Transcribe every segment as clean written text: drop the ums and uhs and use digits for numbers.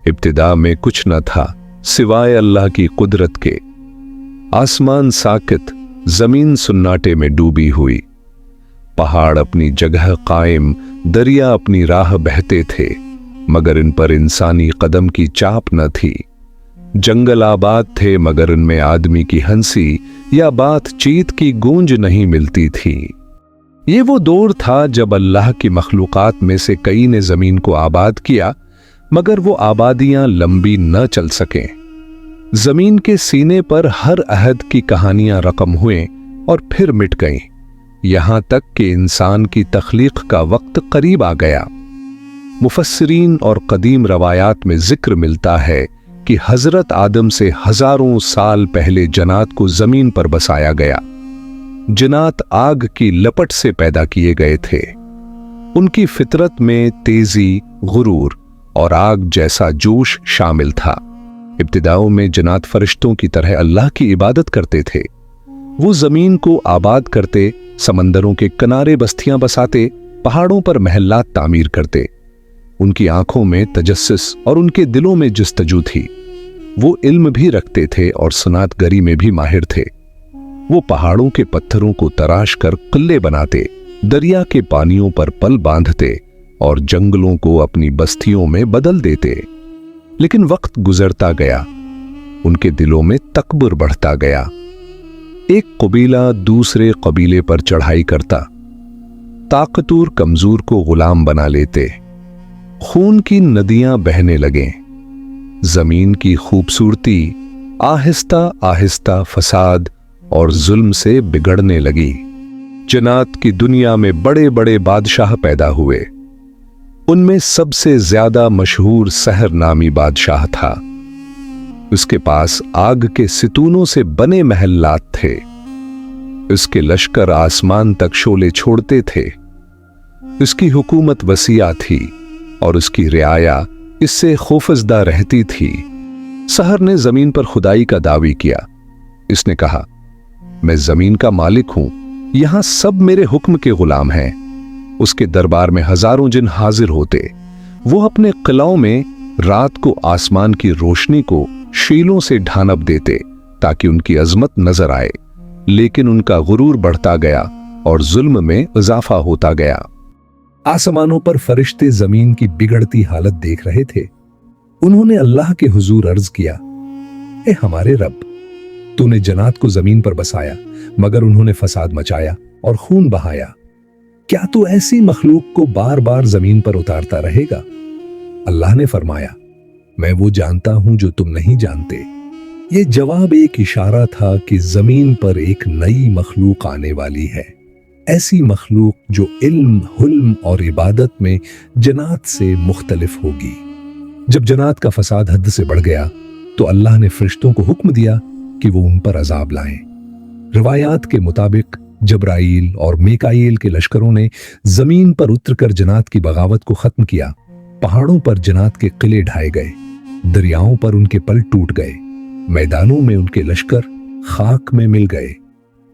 इब्तिदा में कुछ न था सिवाय अल्लाह की कुदरत के। आसमान साकित, जमीन सुन्नाटे में डूबी हुई। पहाड़ अपनी जगह कायम, दरिया अपनी राह बहते थे, मगर इन पर इंसानी कदम की चाप न थी। जंगल आबाद थे, मगर इनमें आदमी की हंसी या बातचीत की गूंज नहीं मिलती थी। ये वो दौर था जब अल्लाह की मखलूकात में से कई ने जमीन को आबाद किया, मगर वो आबादियां लंबी न चल सकें। जमीन के सीने पर हर अहद की कहानियां रकम हुए और फिर मिट गईं, यहां तक कि इंसान की तख्लीक का वक्त करीब आ गया। मुफस्सिरीन और कदीम रवायात में जिक्र मिलता है कि हजरत आदम से हजारों साल पहले जन्नात को जमीन पर बसाया गया। जन्नात आग की लपट से पैदा किए गए थे। उनकी फितरत में तेजी, गुरूर और आग जैसा जोश शामिल था। इब्तिदाओं में जन्नात फरिश्तों की तरह अल्लाह की इबादत करते थे। वो जमीन को आबाद करते, समंदरों के किनारे बस्तियां बसाते, पहाड़ों पर महल्लात तामीर करते। उनकी आंखों में तजस्सुस और उनके दिलों में जस्तजू थी। वो इल्म भी रखते थे और सनातगरी में भी माहिर थे। वो पहाड़ों के पत्थरों को तराश कर किले बनाते, दरिया के पानियों पर पल बांधते और जंगलों को अपनी बस्तियों में बदल देते। लेकिन वक्त गुजरता गया, उनके दिलों में तकब्बुर बढ़ता गया। एक कबीला दूसरे कबीले पर चढ़ाई करता, ताकतूर कमजोर को गुलाम बना लेते। खून की नदियां बहने लगें। जमीन की खूबसूरती आहिस्ता आहिस्ता फसाद और जुल्म से बिगड़ने लगी। जन्नात की दुनिया में बड़े बड़े बादशाह पैदा हुए। उनमें सबसे ज्यादा मशहूर सहर नामी बादशाह था। उसके पास आग के सितूनों से बने महल्लात थे। उसके लश्कर आसमान तक शोले छोड़ते थे। उसकी हुकूमत वसीआ थी और उसकी रियाया इससे खौफजदा रहती थी। सहर ने जमीन पर खुदाई का दावी किया। इसने कहा, मैं जमीन का मालिक हूं, यहां सब मेरे हुक्म के गुलाम हैं। उसके दरबार में हजारों जिन हाजिर होते। वो अपने किलाओं में रात को आसमान की रोशनी को शीलों से ढानप देते ताकि उनकी अजमत नजर आए। लेकिन उनका गुरूर बढ़ता गया और जुल्म में इजाफा होता गया। आसमानों पर फरिश्ते जमीन की बिगड़ती हालत देख रहे थे। उन्होंने अल्लाह के हुजूर अर्ज किया, ए हमारे रब, तूने जन्नात को जमीन पर बसाया, मगर उन्होंने फसाद मचाया और खून बहाया। क्या तू ऐसी मखलूक को बार बार जमीन पर उतारता रहेगा? अल्लाह ने फरमाया, मैं वो जानता हूं जो तुम नहीं जानते। ये जवाब एक इशारा था कि जमीन पर एक नई मखलूक आने वाली है। ऐसी मखलूक जो इल्म, हुल्म और इबादत में जन्नात से मुख्तलिफ होगी। जब जन्नात का फसाद हद से बढ़ गया तो अल्लाह ने फरिश्तों को हुक्म दिया कि वो उन पर अजाब लाएं। रिवायात के मुताबिक जब्राइल और मीकाईल के लश्करों ने जमीन पर उतरकर जन्नात की बगावत को खत्म किया। पहाड़ों पर जन्नात के किले ढाए गए, दरियाओं पर उनके पल टूट गए, मैदानों में उनके लश्कर खाक में मिल गए।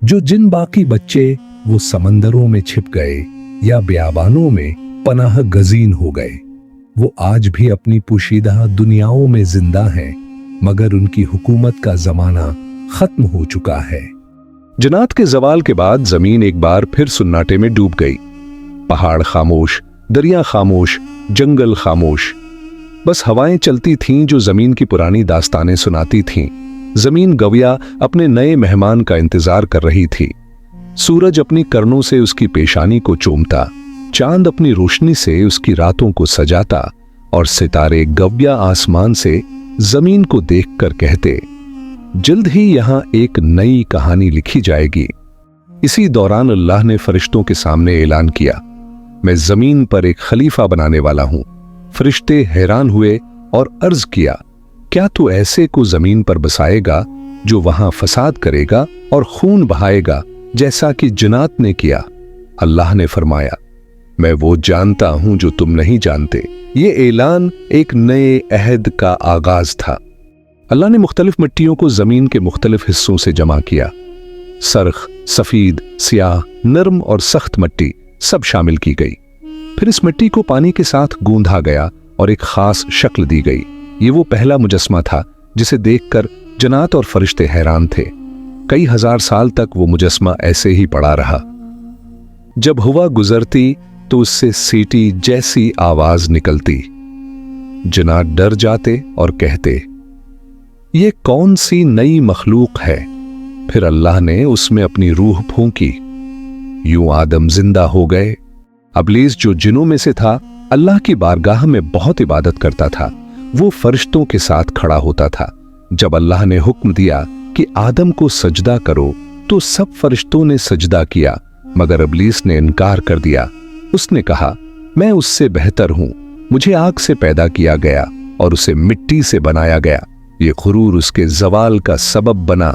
जो जिन बाकी बच्चे वो समंदरों में छिप गए या बियाबानों में पनाह गजीन हो गए। वो आज भी अपनी पोशीदा दुनियाओं में जिंदा हैं, मगर उनकी हुकूमत का जमाना खत्म हो चुका है। जन्नात के जवाल के बाद जमीन एक बार फिर सुन्नाटे में डूब गई। पहाड़ खामोश, दरिया खामोश, जंगल खामोश। बस हवाएं चलती थीं जो जमीन की पुरानी दास्तानें सुनाती थीं। जमीन गविया अपने नए मेहमान का इंतजार कर रही थी। सूरज अपनी करनों से उसकी पेशानी को चूमता, चांद अपनी रोशनी से उसकी रातों को सजाता और सितारे गव्या आसमान से जमीन को देखकर कहते, जल्द ही यहां एक नई कहानी लिखी जाएगी। इसी दौरान अल्लाह ने फरिश्तों के सामने ऐलान किया, मैं जमीन पर एक खलीफा बनाने वाला हूं। फरिश्ते हैरान हुए और अर्ज किया, क्या तू ऐसे को जमीन पर बसाएगा जो वहां फसाद करेगा और खून बहाएगा जैसा कि जन्नात ने किया? अल्लाह ने फरमाया, मैं वो जानता हूं जो तुम नहीं जानते। ये ऐलान एक नए अहद का आगाज था। अल्लाह ने मुख्तलिफ मिट्टियों को जमीन के मुख्तलिफ हिस्सों से जमा किया। सरख, सफीद, सियाह, नरम और सख्त मिट्टी सब शामिल की गई। फिर इस मिट्टी को पानी के साथ गूंधा गया और एक खास शक्ल दी गई। ये वो पहला मुजस्मा था जिसे देखकर जन्नात और फरिश्ते हैरान थे। कई हजार साल तक वो मुजस्मा ऐसे ही पड़ा रहा। जब हुआ गुजरती तो उससे सीटी जैसी आवाज निकलती। जन्नात डर जाते और कहते, ये कौन सी नई मखलूक है। फिर अल्लाह ने उसमें अपनी रूह फूंकी। यूं आदम जिंदा हो गए। इब्लीस जो जिनों में से था, अल्लाह की बारगाह में बहुत इबादत करता था। वो फरिश्तों के साथ खड़ा होता था। जब अल्लाह ने हुक्म दिया कि आदम को सजदा करो तो सब फरिश्तों ने सजदा किया, मगर इब्लीस ने इनकार कर दिया। उसने कहा, मैं उससे बेहतर हूं, मुझे आग से पैदा किया गया और उसे मिट्टी से बनाया गया। ये गुरूर उसके जवाल का सबब बना।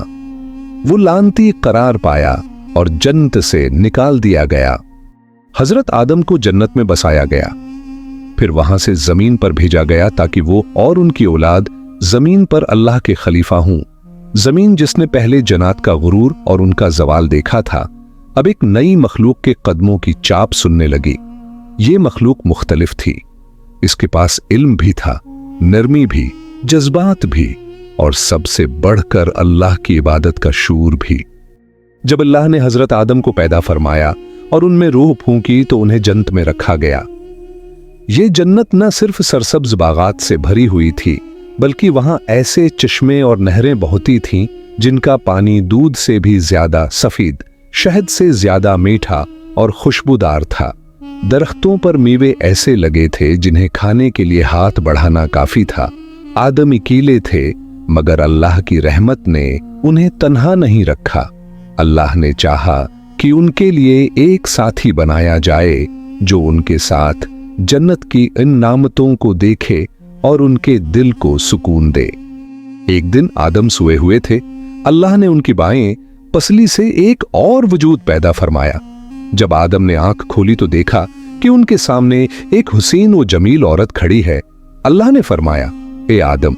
वो लानती करार पाया और जन्नत से निकाल दिया गया। हजरत आदम को जन्नत में बसाया गया, फिर वहां से जमीन पर भेजा गया ताकि वो और उनकी औलाद जमीन पर अल्लाह के खलीफा हों। जमीन जिसने पहले जन्नत का गुरूर और उनका जवाल देखा था, अब एक नई मखलूक के कदमों की चाप सुनने लगी। ये मखलूक मुख्तलिफ थी। इसके पास इल्म भी था, नरमी भी, जज्बात भी और सबसे बढ़कर अल्लाह की इबादत का शूर भी। जब अल्लाह ने हजरत आदम को पैदा फरमाया और उनमें रूह फूंकी तो उन्हें जन्नत में रखा गया। ये जन्नत न सिर्फ सरसब्ज बागात से भरी हुई थी, बल्कि वहां ऐसे चश्मे और नहरें बहती थीं जिनका पानी दूध से भी ज्यादा सफेद, शहद से ज्यादा मीठा और खुशबूदार था। दरख्तों पर मेवे ऐसे लगे थे जिन्हें खाने के लिए हाथ बढ़ाना काफी था। आदमी कीले थे, मगर अल्लाह की रहमत ने उन्हें तन्हा नहीं रखा। अल्लाह ने चाहा कि उनके लिए एक साथी बनाया जाए जो उनके साथ जन्नत की इन नामतों को देखे और उनके दिल को सुकून दे। एक दिन आदम सोए हुए थे। अल्लाह ने उनकी बाएं पसली से एक और वजूद पैदा फरमाया। जब आदम ने आंख खोली तो देखा कि उनके सामने एक हुसीन व जमील औरत खड़ी है। अल्लाह ने फरमाया, ए आदम,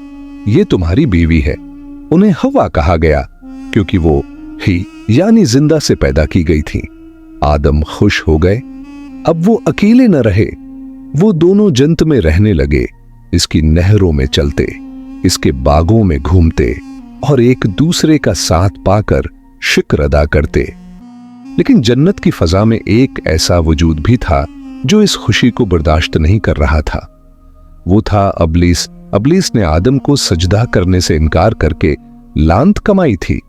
ये तुम्हारी बीवी है। उन्हें हवा कहा गया क्योंकि वो ही यानी जिंदा से पैदा की गई थी। आदम खुश हो गए। अब वो अकेले न रहे। वो दोनों जन्नत में रहने लगे। इसकी नहरों में चलते, इसके बागों में घूमते और एक दूसरे का साथ पाकर शुक्र अदा करते। लेकिन जन्नत की फजा में एक ऐसा वजूद भी था जो इस खुशी को बर्दाश्त नहीं कर रहा था। वो था इब्लीस। इब्लीस ने आदम को सजदा करने से इनकार करके लांत कमाई थी,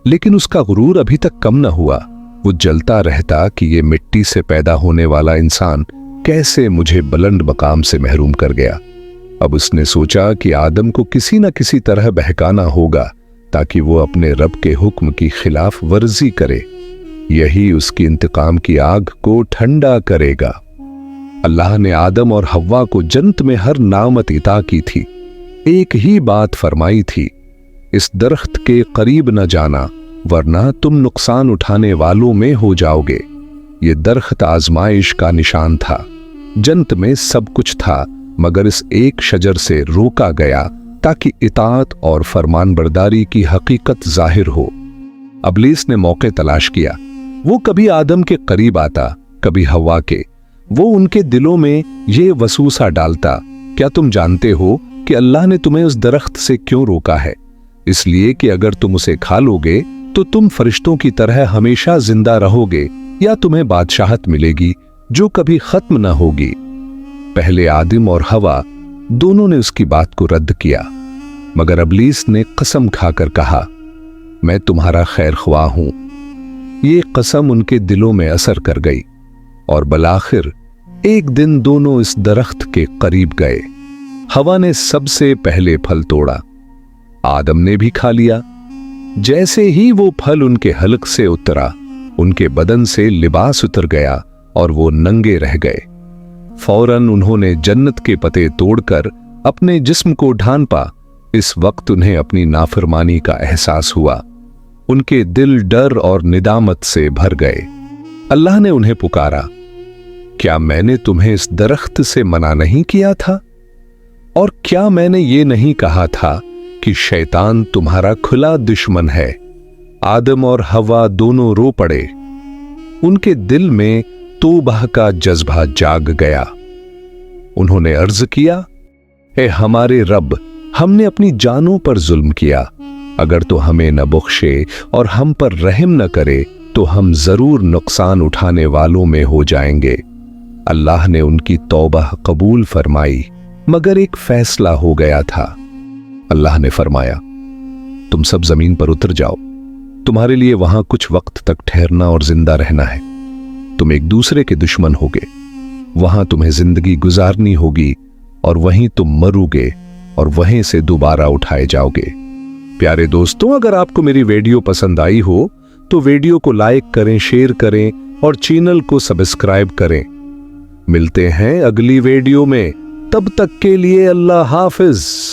लेकिन उसका गुरूर अभी तक कम न हुआ। वो जलता रहता कि ये मिट्टी से पैदा होने वाला इंसान कैसे मुझे बुलंद मकाम से महरूम कर गया। अब उसने सोचा कि आदम को किसी न किसी तरह बहकाना होगा ताकि वो अपने रब के हुक्म की खिलाफ वर्जी करे। यही उसकी इंतकाम की आग को ठंडा करेगा। अल्लाह ने आदम और हव्वा को जन्नत में हर नामत इता की थी। एक ही बात फरमाई थी, इस दरख्त के करीब न जाना वरना तुम नुकसान उठाने वालों में हो जाओगे। ये दरख्त आजमाइश का निशान था। जन्नत में सब कुछ था, मगर इस एक शजर से रोका गया ताकि इताअत और फरमानबरदारी की हकीकत जाहिर हो। इब्लीस ने मौके तलाश किया। वो कभी आदम के करीब आता, कभी हव्वा के। वो उनके दिलों में ये वसूसा डालता, क्या तुम जानते हो कि अल्लाह ने तुम्हें उस दरख्त से क्यों रोका है? इसलिए कि अगर तुम उसे खा लोगे तो तुम फरिश्तों की तरह हमेशा जिंदा रहोगे, या तुम्हें बादशाहत मिलेगी जो कभी खत्म न होगी। पहले आदम और हवा दोनों ने उसकी बात को रद्द किया, मगर इब्लीस ने कसम खाकर कहा, मैं तुम्हारा खैर ख्वाह हूं। ये कसम उनके दिलों में असर कर गई और बलाखिर एक दिन दोनों इस दरख्त के करीब गए। हवा ने सबसे पहले फल तोड़ा, आदम ने भी खा लिया। जैसे ही वो फल उनके हलक से उतरा, उनके बदन से लिबास उतर गया और वो नंगे रह गए। फौरन उन्होंने जन्नत के पते तोड़कर अपने जिस्म को ढांपा। इस वक्त उन्हें अपनी नाफरमानी का एहसास हुआ। उनके दिल डर और निदामत से भर गए। अल्लाह ने उन्हें पुकारा, क्या मैंने तुम्हें इस दरख्त से मना नहीं किया था? और क्या मैंने ये नहीं कहा था कि शैतान तुम्हारा खुला दुश्मन है? आदम और हवा दोनों रो पड़े। उनके दिल में तौबा का जज्बा जाग गया। उन्होंने अर्ज किया, ए हमारे रब, हमने अपनी जानों पर जुल्म किया, अगर तो हमें न बख्शे और हम पर रहम न करे तो हम जरूर नुकसान उठाने वालों में हो जाएंगे। अल्लाह ने उनकी तौबा कबूल फरमाई, मगर एक फैसला हो गया था। अल्लाह ने फरमाया, तुम सब जमीन पर उतर जाओ, तुम्हारे लिए वहां कुछ वक्त तक ठहरना और जिंदा रहना है। तुम एक दूसरे के दुश्मन होगे, वहां तुम्हें जिंदगी गुजारनी होगी और वहीं तुम मरोगे और वहीं से दोबारा उठाए जाओगे। प्यारे दोस्तों, अगर आपको मेरी वीडियो पसंद आई हो तो वीडियो को लाइक करें, शेयर करें और चैनल को सब्सक्राइब करें। मिलते हैं अगली वीडियो में, तब तक के लिए अल्लाह हाफिज।